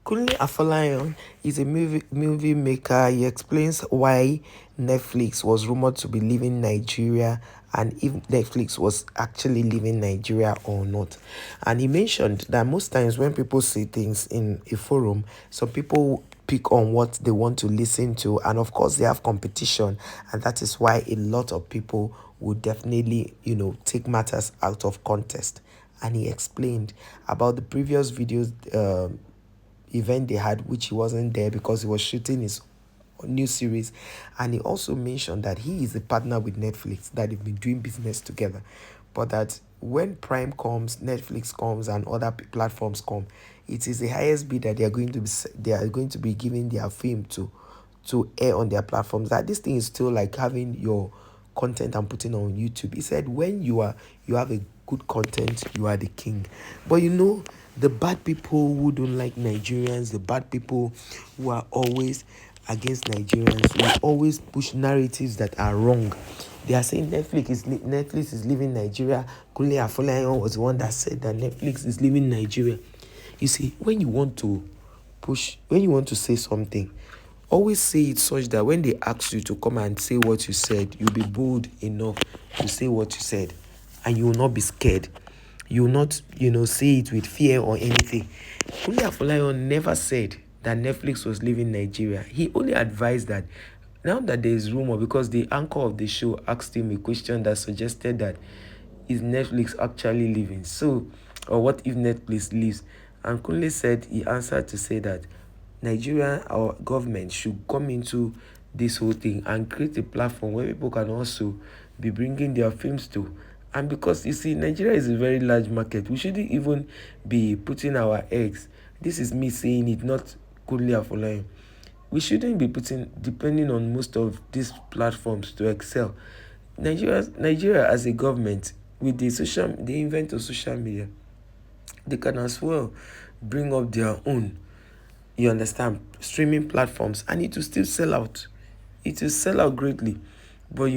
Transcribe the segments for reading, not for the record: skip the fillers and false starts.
Kunle Afolayan is a movie maker. He explains why Netflix was rumored to be leaving Nigeria and if Netflix was actually leaving Nigeria or not. And he mentioned that most times when people say things in a forum, some people pick on what they want to listen to, and of course they have competition, and that is why a lot of people would definitely take matters out of context. And he explained about the previous videos event they had, which he wasn't there because he was shooting his new series. And he also mentioned that he is a partner with Netflix, that they've been doing business together, but that when Prime comes, Netflix comes, and other platforms come, it is the highest bid that they are going to be giving their film to air on their platforms. That this thing is still like having your content and putting on YouTube. He said when you have a good content, you are the king. But the bad people who don't like Nigerians, the bad people who are always against Nigerians, who always push narratives that are wrong. They are saying Netflix is leaving Nigeria. Kunle Afolayan was the one that said that Netflix is leaving Nigeria. You see, when you want to say something, always say it such that when they ask you to come and say what you said, you'll be bold enough to say what you said, and you will not be scared. You will not, say it with fear or anything. Kunle Afolayan never said that Netflix was leaving Nigeria. He only advised that now that there is rumor, because the anchor of the show asked him a question that suggested that is Netflix actually leaving? So, or what if Netflix leaves? And Kunle said he answered to say that Nigeria, our government, should come into this whole thing and create a platform where people can also be bringing their films to. And because you see, Nigeria is a very large market, we shouldn't even be putting our eggs. This is me saying it, not Kunle Afolayan. We shouldn't be depending on most of these platforms to excel. Nigeria as a government, with the invent of social media, they can as well bring up their own, you understand, streaming platforms, and it will still sell out. It will sell out greatly. But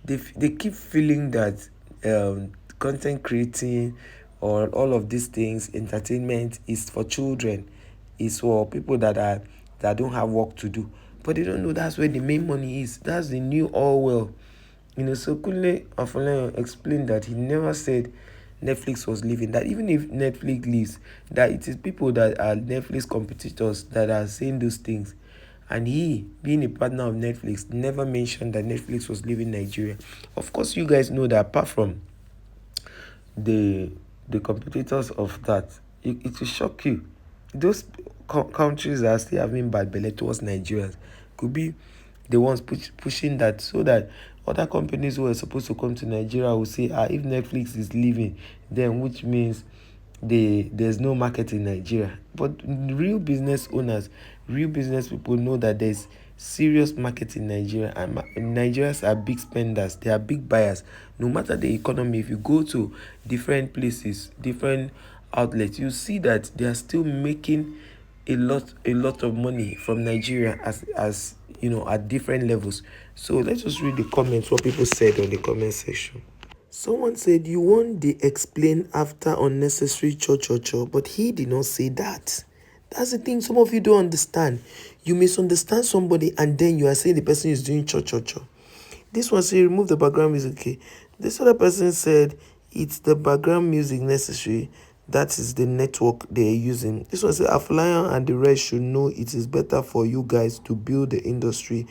they keep feeling that content creating or all of these things, entertainment, is for children, is for people that don't have work to do. But they don't know that's where the main money is. That's the new all well. So Kunle Afolayan explained that he never said Netflix was leaving. That even if Netflix leaves, that it is people that are Netflix competitors that are saying those things. And he, being a partner of Netflix, never mentioned that Netflix was leaving Nigeria. Of course, you guys know that apart from the competitors of that, it will shock you. Those countries that are still having bad belly towards Nigerians could be the ones pushing that, so that other companies who are supposed to come to Nigeria will say, if Netflix is leaving, then which means there's no market in Nigeria. But real business owners, real business people know that there's serious market in Nigeria, and Nigerians are big spenders. They are big buyers. No matter the economy, if you go to different places, different outlets, you see that they are still making a lot of money from Nigeria, as at different levels. So let's just read the comments, what people said on the comment section. Someone said, you want the explain after unnecessary cho, but he did not say that. That's the thing some of you don't understand. You misunderstand somebody and then you are saying the person is doing cho. This one said, remove the background music. Okay. This other person said, it's the background music necessary. That is the network they are using. This one said, Afolayan and the rest should know it is better for you guys to build the industry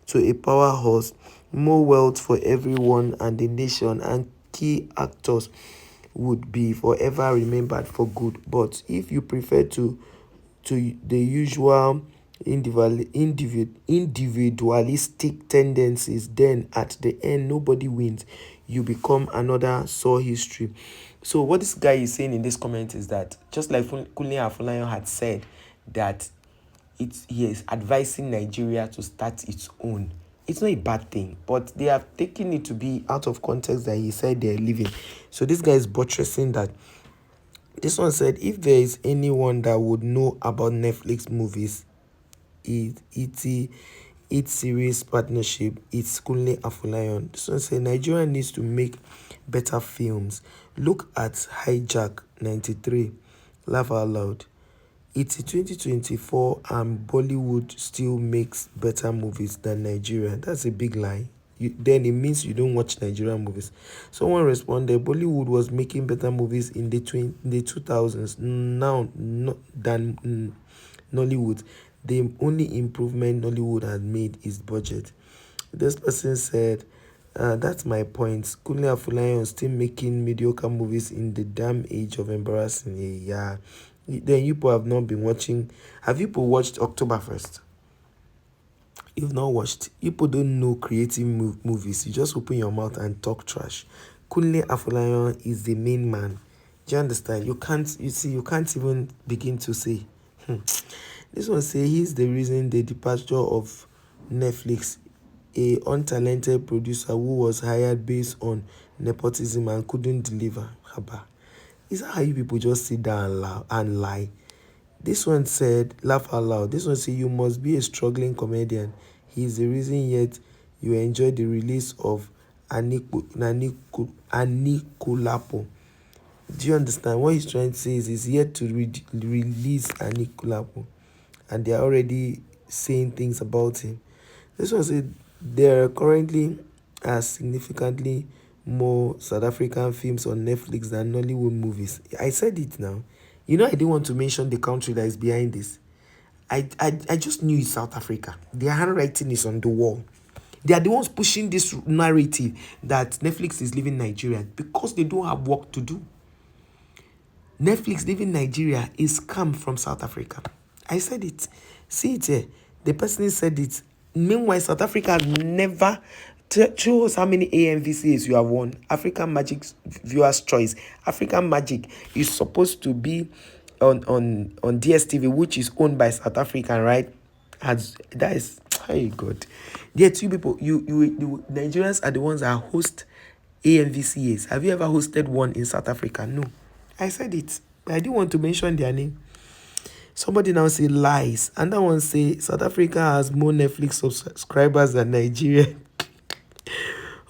to a powerhouse, more wealth for everyone and the nation, and key actors would be forever remembered for good. But if you prefer to the usual individualistic tendencies, then at the end nobody wins. You become another saw history. So what this guy is saying in this comment is that, just like Kunle Afolayan had said, that he is advising Nigeria to start its own. It's not a bad thing, but they have taken it to be out of context that he said they're leaving. So this guy is buttressing that. This one said, if there is anyone that would know about Netflix movies, its series partnership, it's Kunle Afolayan. This one said, Nigeria needs to make better films. Look at Hijack 93. Laugh out loud. It's 2024 and Bollywood still makes better movies than Nigeria. That's a big lie. Then it means you don't watch Nigerian movies. Someone responded, Bollywood was making better movies in the 2000s now not than Nollywood. The only improvement Nollywood had made is budget. This person said, that's my point. Kunle Afolayan is still making mediocre movies in the damn age of embarrassing. Yeah. Then you people have not been watching. Have you people watched October 1st? You've not watched. You people don't know creative movies. You just open your mouth and talk trash. Kunle Afolayan is the main man. Do you understand? You can't even begin to say. This one say he's the reason the departure of Netflix, a untalented producer who was hired based on nepotism and couldn't deliver. Haba. Is that how you people just sit down and lie? This one said, laugh out loud. This one said, you must be a struggling comedian. He is the reason yet you enjoy the release of Anikulapo. Do you understand? What he's trying to say is he's yet to release Anikulapo. And they are already saying things about him. This one said, there currently are significantly more South African films on Netflix than Nollywood movies. I said it now. You know, I didn't want to mention the country that is behind this. I just knew it's South Africa. Their handwriting is on the wall. They are the ones pushing this narrative that Netflix is leaving Nigeria because they don't have work to do. Netflix leaving Nigeria is scam from South Africa. I said it. See it here. The person said it. Meanwhile, South Africa has never show us how many AMVCs you have won. African Magic Viewers Choice. African Magic is supposed to be on DSTV, which is owned by South Africa, right? That is, hey God. There are two people. You Nigerians are the ones that host AMVCAs. Have you ever hosted one in South Africa? No. I said it. I didn't want to mention their name. Somebody now say lies. And that one say South Africa has more Netflix subscribers than Nigeria.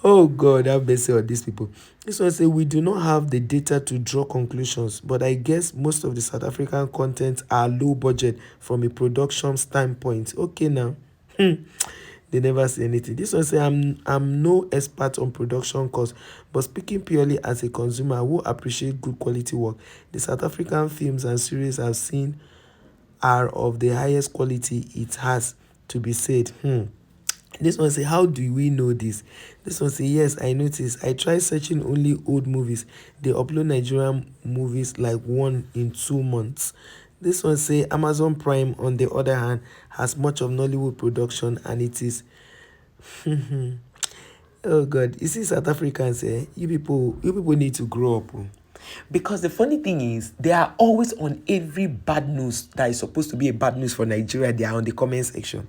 Oh God, have mercy on these people. This one say we do not have the data to draw conclusions, but I guess most of the South African content are low budget from a production standpoint. Okay now. They never say anything. This one say I'm no expert on production costs, but speaking purely as a consumer who appreciate good quality work, the South African films and series I've seen are of the highest quality. It has to be said. This one say, how do we know this? This one say, yes, I noticed. I tried searching only old movies. They upload Nigerian movies like one in 2 months. This one say, Amazon Prime, on the other hand, has much of Nollywood production, and it is... Oh God, you see South Africans, you people need to grow up. Because the funny thing is, they are always on every bad news that is supposed to be a bad news for Nigeria. They are on the comment section.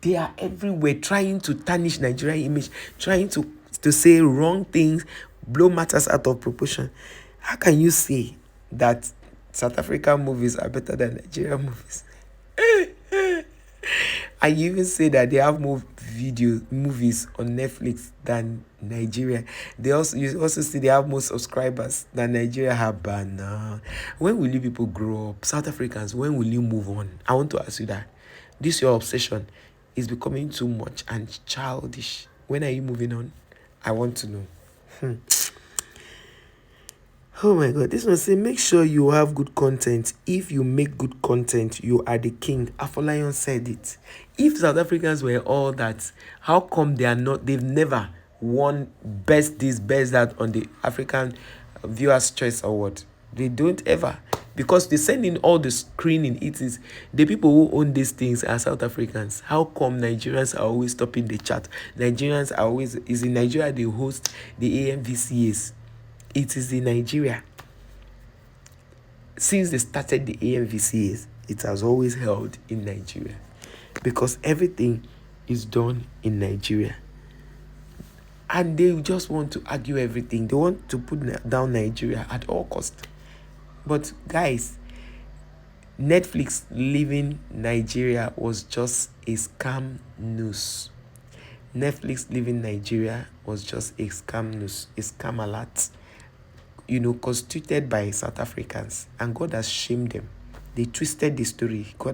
They are everywhere trying to tarnish Nigerian image, trying to say wrong things, blow matters out of proportion. How can you say that South African movies are better than Nigerian movies? And you even say that they have more movies on Netflix than Nigeria. You also see they have more subscribers than Nigeria have. But when will you people grow up? South Africans, when will you move on? I want to ask you that. This your obsession is becoming too much and childish. When are you moving on? I want to know. Oh my God, this one say, make sure you have good content. If you make good content, you are the king. Afolayan said it. If South Africans were all that, how come they are not? They've never won best this, best that on the African Viewers Choice Award. They don't ever. Because they send in all the screening. It is the people who own these things are South Africans. How come Nigerians are always topping the chart? Nigerians are always, is in Nigeria they host the AMVCAs. It is in Nigeria. Since they started the AMVCAs, it has always held in Nigeria. Because everything is done in Nigeria. And they just want to argue everything. They want to put down Nigeria at all costs. But guys, Netflix leaving Nigeria was just a scam news. Netflix leaving Nigeria was just a scam news, a scam alert, constituted by South Africans. And God has shamed them. They twisted the story. God